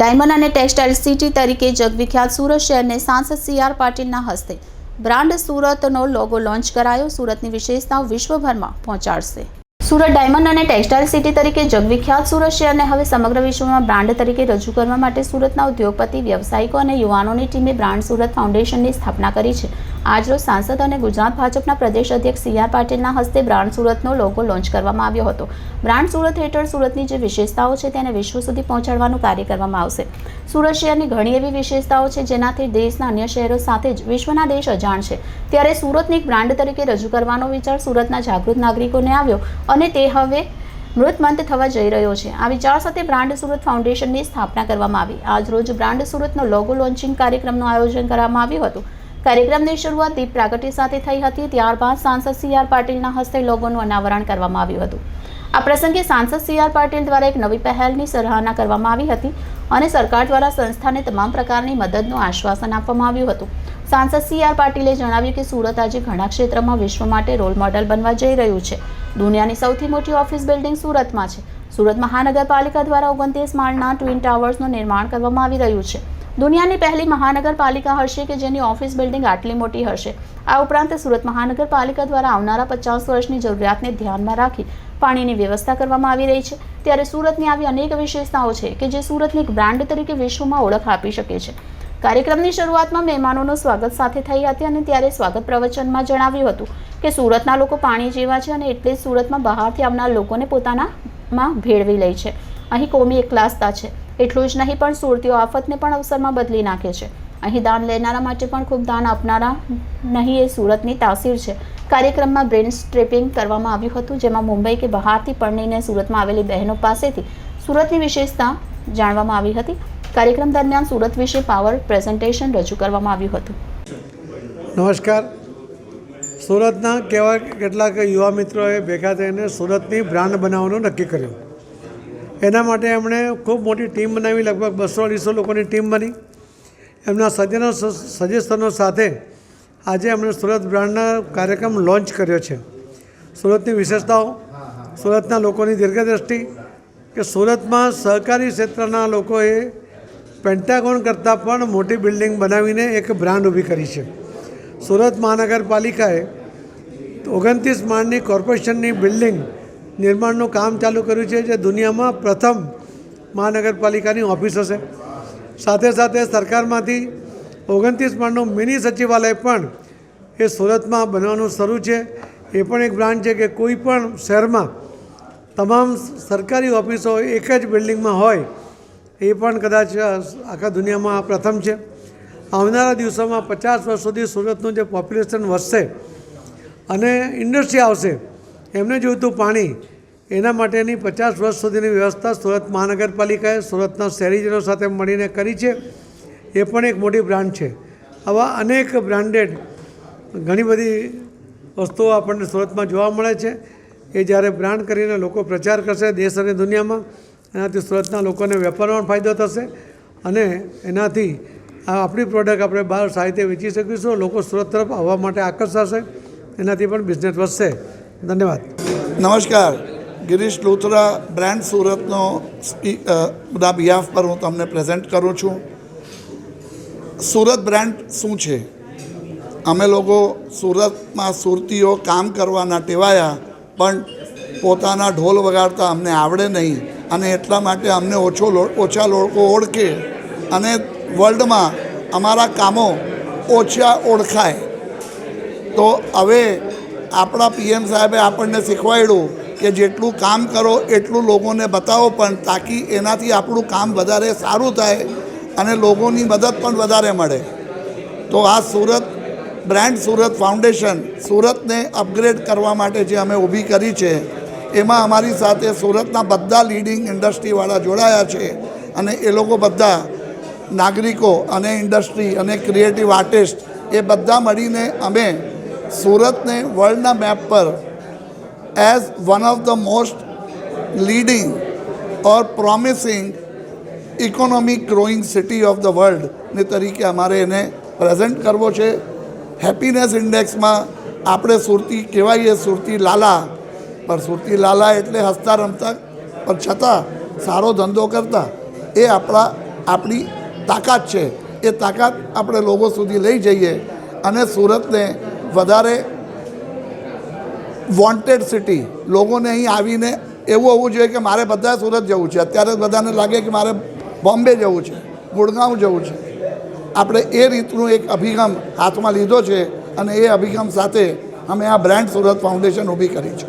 Diamond અને textile city તરીકે જગવિખ્યાત સુરત શહેરને સાંસદ CR પાટીલના હસ્તે બ્રાન્ડ સુરતનો લોગો લોન્ચ કરાયો. સુરતની વિશેષતાઓ વિશ્વભરમાં પહોંચાડશે. સુરત ડાયમંડ અને ટેક્સટાઇલ સિટી તરીકે જગવિખ્યાત સુરત શહેરને હવે સમગ્ર વિશ્વમાં બ્રાન્ડ તરીકે રજૂ કરવા માટે સુરતના ઉદ્યોગપતિ, વ્યવસાયિકો અને યુવાનોની ટીમે બ્રાન્ડ સુરત ફાઉન્ડેશનની સ્થાપના કરી છે. આજરોજ સાંસદ અને ગુજરાત ભાજપના પ્રદેશ અધ્યક્ષ CR પાટીલના હસ્તે બ્રાન્ડ સુરતનો લોગો લોન્ચ કરવામાં આવ્યો હતો. બ્રાન્ડ સુરત હેઠળ સુરતની જે વિશેષતાઓ છે તેને વિશ્વ સુધી પહોંચાડવાનું કાર્ય કરવામાં આવશે. સુરત શહેરની ઘણી એવી વિશેષતાઓ છે જેનાથી દેશના અન્ય શહેરો સાથે જ વિશ્વના દેશ અજાણ છે. ત્યારે સુરતને એક બ્રાન્ડ તરીકે રજૂ કરવાનો વિચાર સુરતના જાગૃત નાગરિકોને આવ્યો અને તે હવે મૃતમંત થવા જઈ રહ્યો છે. આ વિચાર સાથે બ્રાન્ડ સુરત ફાઉન્ડેશનની સ્થાપના કરવામાં આવી. આજ રોજ બ્રાન્ડ સુરતનો લોગો લોન્ચિંગ કાર્યક્રમનું આયોજન કરવામાં આવ્યું હતું. કાર્યક્રમની શરૂઆત દીપ પ્રાગટ્ય સાથે થઈ હતી. ત્યારબાદ સાંસદ CR પાટીલના હસ્તે લોગોનું અનાવરણ કરવામાં આવ્યું હતું. આ પ્રસંગે સાંસદ CR પાટીલ દ્વારા એક નવી પહેલની સરાહના કરવામાં આવી હતી અને સરકાર દ્વારા સંસ્થાને તમામ પ્રકારની મદદનું આશ્વાસન આપવામાં આવ્યું હતું. સાંસદ CR પાટીલે જણાવ્યું કે સુરત આજે ઘણા ક્ષેત્રમાં વિશ્વ માટે રોલ મોડેલ બનવા જઈ રહ્યું છે. દુનિયાની સૌથી મોટી ઓફિસ બિલ્ડિંગ સુરતમાં છે. સુરત મહાનગરપાલિકા દ્વારા 29 માળના ટ્વિન ટાવર્સનું નિર્માણ કરવામાં આવી રહ્યું છે. દુનિયાની પહેલી મહાનગરપાલિકા હશે કે જેની ઓફિસ બિલ્ડિંગ આટલી મોટી હશે. આ ઉપરાંત સુરત મહાનગરપાલિકા દ્વારા આવનારા 50 વર્ષની જરૂરિયાતને ધ્યાનમાં રાખી પાણીની વ્યવસ્થા કરવામાં આવી રહી છે. ત્યારે સુરતની આવી અનેક વિશેષતાઓ છે કે જે સુરતની એક બ્રાન્ડ તરીકે વિશ્વમાં ઓળખ આપી શકે છે. કાર્યક્રમની શરૂઆતમાં મહેમાનોનું સ્વાગત સાથે થઈ હતી અને ત્યારે સ્વાગત પ્રવચનમાં જણાવ્યું હતું કે સુરતના લોકો પાણી જેવા છે અને એટલે જ સુરતમાં બહારથી આવનાર લોકોને પોતાનામાં ભેળવી લે છે. અહીં કોમી એકલાસતા છે. એટલું જ નહીં પણ સુરતીઓ આફતને પણ અવસરમાં બદલી નાખે છે. અહીં દાન લેનારા માટે પણ ખૂબ દાન આપનારા નહીં એ સુરતની તાસીર છે. કાર્યક્રમમાં બ્રેન સ્ટ્રેપિંગ કરવામાં આવ્યું હતું જેમાં મુંબઈ કે બહારથી પરણીને સુરતમાં આવેલી બહેનો પાસેથી સુરતની વિશેષતા જાણવામાં આવી હતી. કાર્યક્રમ દરમિયાન સુરત વિશે પાવર પ્રેઝન્ટેશન રજૂ કરવામાં આવ્યું હતું. નમસ્કાર. સુરતના કેવા કેટલાક યુવા મિત્રોએ ભેગા થઈને સુરતની બ્રાન્ડ બનાવવાનું નક્કી કર્યું. એના માટે એમણે ખૂબ મોટી ટીમ બનાવી. લગભગ 200-250 લોકોની ટીમ બની. એમના સજેશનો સાથે આજે એમણે સુરત બ્રાન્ડના કાર્યક્રમ લોન્ચ કર્યો છે. સુરતની વિશેષતાઓ, સુરતના લોકોની દીર્ઘદ્રષ્ટિ કે સુરતમાં સહકારી ક્ષેત્રના લોકોએ પેન્ટાગોન કરતાં પણ મોટી બિલ્ડિંગ બનાવીને એક બ્રાન્ડ ઊભી કરી છે. સુરત મહાનગરપાલિકાએ 29 માળની કોર્પોરેશનની બિલ્ડિંગ નિર્માણનું કામ ચાલુ કર્યું છે જે દુનિયામાં પ્રથમ મહાનગરપાલિકાની ઓફિસ હશે. સાથે સાથે સરકારમાંથી 29 માળનું મિની સચિવાલય પણ એ સુરતમાં બનવાનું શરૂ છે. એ પણ એક બ્રાન્ડ છે કે કોઈ પણ શહેરમાં તમામ સરકારી ઓફિસો એક જ બિલ્ડિંગમાં હોય એ પણ કદાચ આખા દુનિયામાં પ્રથમ છે. આવનારા દિવસોમાં 50 વર્ષ સુધી સુરતનું જે પોપ્યુલેશન વધશે અને ઇન્ડસ્ટ્રી આવશે, એમને જોઈતું પાણી, એના માટેની 50 વર્ષ સુધીની વ્યવસ્થા સુરત મહાનગરપાલિકાએ સુરતના શહેરીજનો સાથે મળીને કરી છે. એ પણ એક મોટી બ્રાન્ડ છે. આવા અનેક બ્રાન્ડેડ ઘણી બધી વસ્તુઓ આપણને સુરતમાં જોવા મળે છે. એ જ્યારે બ્રાન્ડ કરીને લોકો પ્રચાર કરશે દેશ અને દુનિયામાં, એનાથી સુરતના લોકોને વેપારમાં ફાયદો થશે અને એનાથી આપણી પ્રોડક્ટ આપણે બહાર સારી રીતે વેચી શકીશું. લોકો સુરત તરફ આવવા માટે આકર્ષાશે. એનાથી પણ બિઝનેસ વધશે. ધન્યવાદ. નમસ્કાર. ગિરીશ લુથરા, બ્રાન્ડ સુરતનો બધા બિહાફ પર હું તમને પ્રેઝન્ટ કરું છું. સુરત બ્રાન્ડ શું છે? અમે લોકો સુરતમાં સુરતીઓ કામ કરવાના ટેવાયા, પણ પોતાના ઢોલ વગાડતા અમને આવડે નહીં અને એટલા માટે અમને ઓછા લોકો ઓળખે અને વર્લ્ડમાં અમારા કામો ઓછા ઓળખાય. તો હવે આપણા PM સાહેબે આપણને શીખવાડ્યું કે જેટલું કામ કરો એટલું લોકોને બતાવો, પણ તાકી એનાથી આપણું કામ વધારે સારું થાય અને લોકોની મદદ પણ વધારે મળે. તો આ સુરત બ્રાન્ડ સુરત ફાઉન્ડેશન સુરતને અપગ્રેડ કરવા માટે જે અમે ઊભી કરી છે, એમાં અમારી સાથે સુરતના બધા લીડિંગ ઇન્ડસ્ટ્રીવાળા જોડાયા છે અને એ લોકો બધા નાગરિકો અને ઇન્ડસ્ટ્રી અને ક્રિએટિવ આર્ટિસ્ટ એ બધા મળીને અમે સુરતને વર્લ્ડના મેપ પર as one of the most leading or promising economic growing city of the વર્લ્ડની તરીકે અમારે એને પ્રેઝન્ટ કરવો છે. હેપીનેસ ઇન્ડેક્સમાં આપણે સુરતી કહેવાઈએ સુરતી લાલા, પણ સુરતી લાલા એટલે હસતા રમતા પણ છતાં સારો ધંધો કરતા, એ આપણા આપણી તાકાત છે એ તાકાત આપણે લોકો સુધી લઈ જઈએ અને સુરતને વધારે વોન્ટેડ સિટી, લોકોને અહીં આવીને એવું હોવું જોઈએ કે મારે બધા સુરત જવું છે. અત્યારે બધાને લાગે કે મારે બોમ્બે જવું છે, ગુડગાંવ જવું છે. આપણે એ રીતનું એક અભિગમ હાથમાં લીધો છે અને એ અભિગમ સાથે અમે આ બ્રાન્ડ સુરત ફાઉન્ડેશન ઊભી કરી છે.